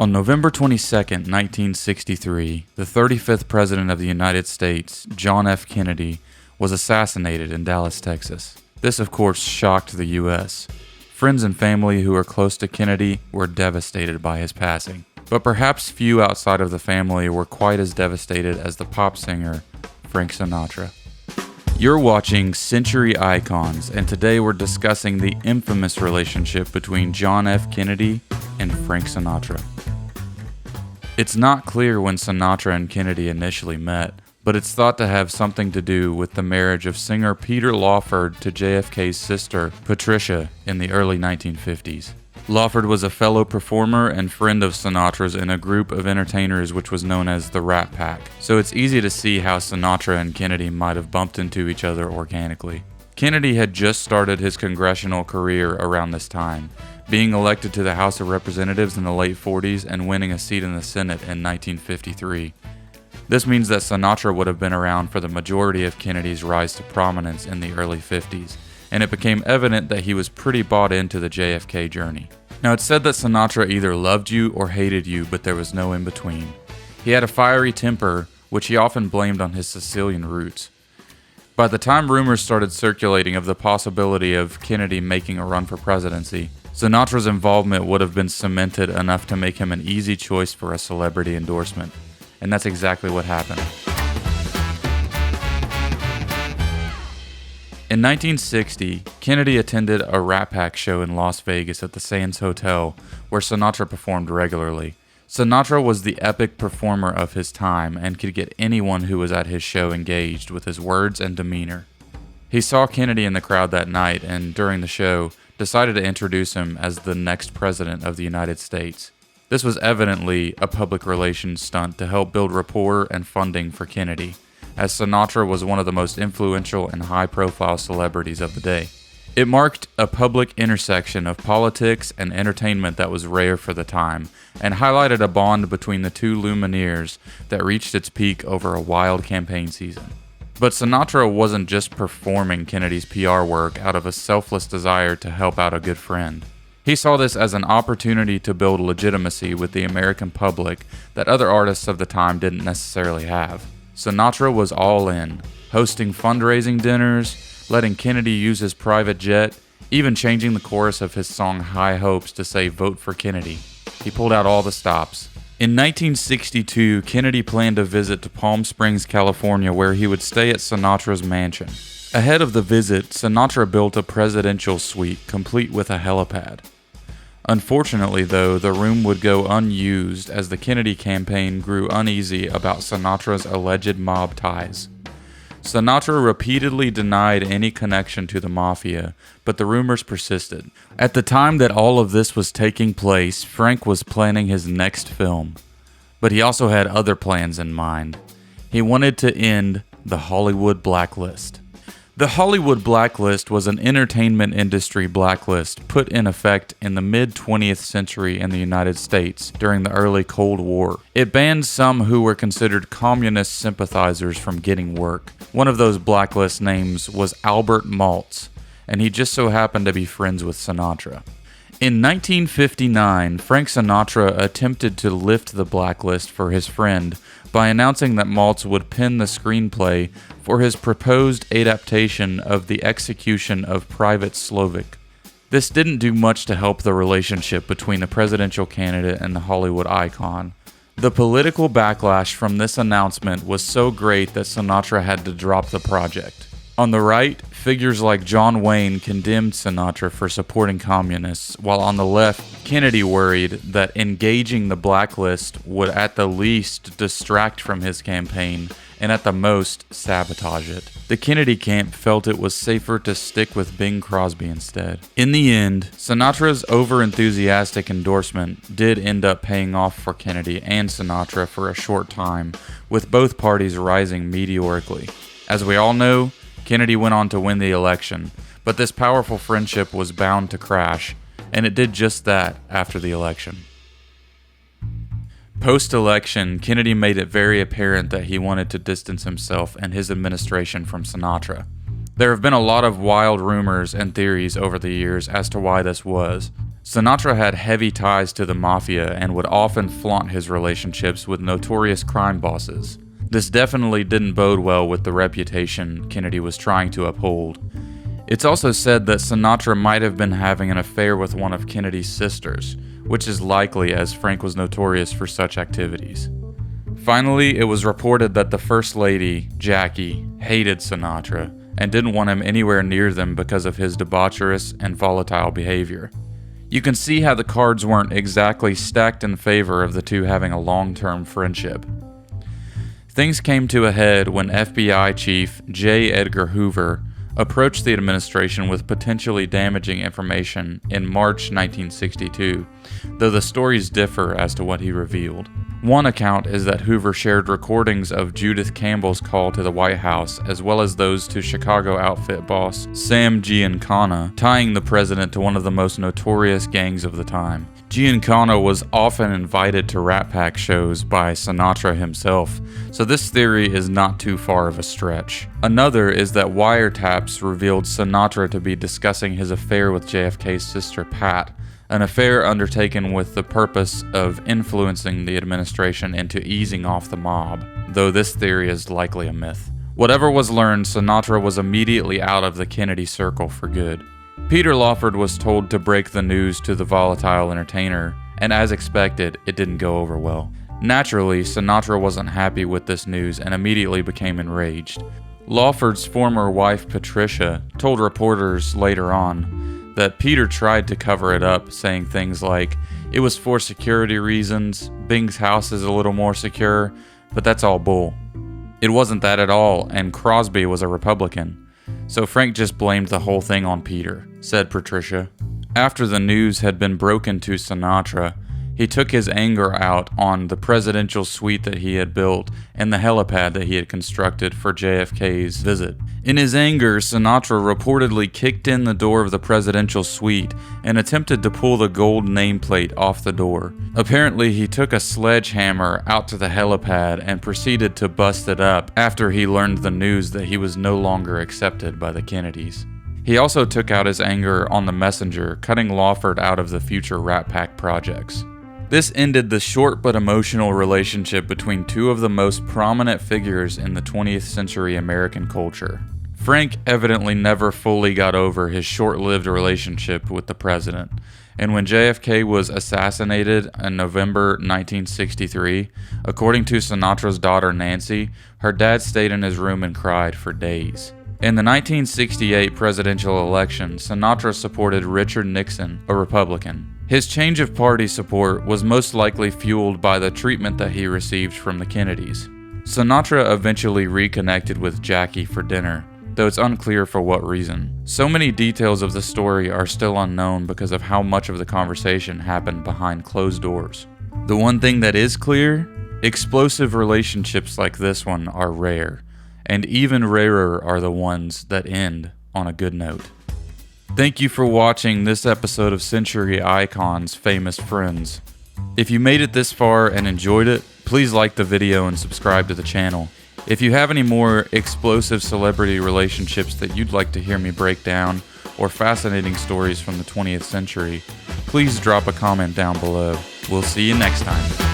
On November 22, 1963, the 35th President of the United States, John F. Kennedy, was assassinated in Dallas, Texas. This, of course, shocked the U.S. Friends and family who were close to Kennedy were devastated by his passing. But perhaps few outside of the family were quite as devastated as the pop singer Frank Sinatra. You're watching Century Icons, and today we're discussing the infamous relationship between John F. Kennedy and Frank Sinatra. It's not clear when Sinatra and Kennedy initially met, but it's thought to have something to do with the marriage of singer Peter Lawford to JFK's sister, Patricia, in the early 1950s. Lawford was a fellow performer and friend of Sinatra's in a group of entertainers which was known as the Rat Pack, so it's easy to see how Sinatra and Kennedy might have bumped into each other organically. Kennedy had just started his congressional career around this time, being elected to the House of Representatives in the late 40s and winning a seat in the Senate in 1953. This means that Sinatra would have been around for the majority of Kennedy's rise to prominence in the early 50s, and it became evident that he was pretty bought into the JFK journey. Now, it's said that Sinatra either loved you or hated you, but there was no in between. He had a fiery temper, which he often blamed on his Sicilian roots. By the time rumors started circulating of the possibility of Kennedy making a run for presidency, Sinatra's involvement would have been cemented enough to make him an easy choice for a celebrity endorsement. And that's exactly what happened. In 1960, Kennedy attended a Rat Pack show in Las Vegas at the Sands Hotel, where Sinatra performed regularly. Sinatra was the epic performer of his time and could get anyone who was at his show engaged with his words and demeanor. He saw Kennedy in the crowd that night and, during the show, decided to introduce him as the next president of the United States. This was evidently a public relations stunt to help build rapport and funding for Kennedy, as Sinatra was one of the most influential and high-profile celebrities of the day. It marked a public intersection of politics and entertainment that was rare for the time, and highlighted a bond between the two luminaires that reached its peak over a wild campaign season. But Sinatra wasn't just performing Kennedy's PR work out of a selfless desire to help out a good friend. He saw this as an opportunity to build legitimacy with the American public that other artists of the time didn't necessarily have. Sinatra was all in, hosting fundraising dinners, letting Kennedy use his private jet, even changing the chorus of his song High Hopes to say "Vote for Kennedy." He pulled out all the stops. In 1962, Kennedy planned a visit to Palm Springs, California, where he would stay at Sinatra's mansion. Ahead of the visit, Sinatra built a presidential suite complete with a helipad. Unfortunately, though, the room would go unused as the Kennedy campaign grew uneasy about Sinatra's alleged mob ties. Sinatra repeatedly denied any connection to the mafia, but the rumors persisted. At the time that all of this was taking place, Frank was planning his next film, but he also had other plans in mind. He wanted to end the Hollywood blacklist. The Hollywood blacklist was an entertainment industry blacklist put in effect in the mid-20th century in the United States during the early Cold War. It banned some who were considered communist sympathizers from getting work. One of those blacklist names was Albert Maltz, and he just so happened to be friends with Sinatra. In 1959, Frank Sinatra attempted to lift the blacklist for his friend by announcing that Maltz would pen the screenplay for his proposed adaptation of The Execution of Private Slovik. This didn't do much to help the relationship between the presidential candidate and the Hollywood icon. The political backlash from this announcement was so great that Sinatra had to drop the project. On the right, figures like John Wayne condemned Sinatra for supporting communists, while on the left, Kennedy worried that engaging the blacklist would at the least distract from his campaign and at the most sabotage it. The Kennedy camp felt it was safer to stick with Bing Crosby instead. In the end, Sinatra's over-enthusiastic endorsement did end up paying off for Kennedy and Sinatra for a short time, with both parties rising meteorically. As we all know, Kennedy went on to win the election, but this powerful friendship was bound to crash, and it did just that after the election. Post-election, Kennedy made it very apparent that he wanted to distance himself and his administration from Sinatra. There have been a lot of wild rumors and theories over the years as to why this was. Sinatra had heavy ties to the mafia and would often flaunt his relationships with notorious crime bosses. This definitely didn't bode well with the reputation Kennedy was trying to uphold. It's also said that Sinatra might have been having an affair with one of Kennedy's sisters, which is likely as Frank was notorious for such activities. Finally, it was reported that the First Lady, Jackie, hated Sinatra and didn't want him anywhere near them because of his debaucherous and volatile behavior. You can see how the cards weren't exactly stacked in favor of the two having a long-term friendship. Things came to a head when FBI Chief J. Edgar Hoover approached the administration with potentially damaging information in March 1962, though the stories differ as to what he revealed. One account is that Hoover shared recordings of Judith Campbell's call to the White House, as well as those to Chicago outfit boss Sam Giancana, tying the president to one of the most notorious gangs of the time. Giancana was often invited to Rat Pack shows by Sinatra himself, so this theory is not too far of a stretch. Another is that wiretaps revealed Sinatra to be discussing his affair with JFK's sister Pat, an affair undertaken with the purpose of influencing the administration into easing off the mob, though this theory is likely a myth. Whatever was learned, Sinatra was immediately out of the Kennedy circle for good. Peter Lawford was told to break the news to the volatile entertainer, and as expected, it didn't go over well. Naturally, Sinatra wasn't happy with this news and immediately became enraged. Lawford's former wife, Patricia, told reporters later on that Peter tried to cover it up, saying things like, "It was for security reasons, Bing's house is a little more secure, but that's all bull. It wasn't that at all, and Crosby was a Republican. So Frank just blamed the whole thing on Peter," said Patricia. After the news had been broken to Sinatra, he took his anger out on the presidential suite that he had built and the helipad that he had constructed for JFK's visit. In his anger, Sinatra reportedly kicked in the door of the presidential suite and attempted to pull the gold nameplate off the door. Apparently, he took a sledgehammer out to the helipad and proceeded to bust it up after he learned the news that he was no longer accepted by the Kennedys. He also took out his anger on the messenger, cutting Lawford out of the future Rat Pack projects. This ended the short but emotional relationship between two of the most prominent figures in the 20th century American culture. Frank evidently never fully got over his short-lived relationship with the president, and when JFK was assassinated in November 1963, according to Sinatra's daughter Nancy, her dad stayed in his room and cried for days. In the 1968 presidential election, Sinatra supported Richard Nixon, a Republican. His change of party support was most likely fueled by the treatment that he received from the Kennedys. Sinatra eventually reconnected with Jackie for dinner, though it's unclear for what reason. So many details of the story are still unknown because of how much of the conversation happened behind closed doors. The one thing that is clear, explosive relationships like this one are rare, and even rarer are the ones that end on a good note. Thank you for watching this episode of Century Icons Famous Friends. If you made it this far and enjoyed it, please like the video and subscribe to the channel. If you have any more explosive celebrity relationships that you'd like to hear me break down, or fascinating stories from the 20th century, please drop a comment down below. We'll see you next time.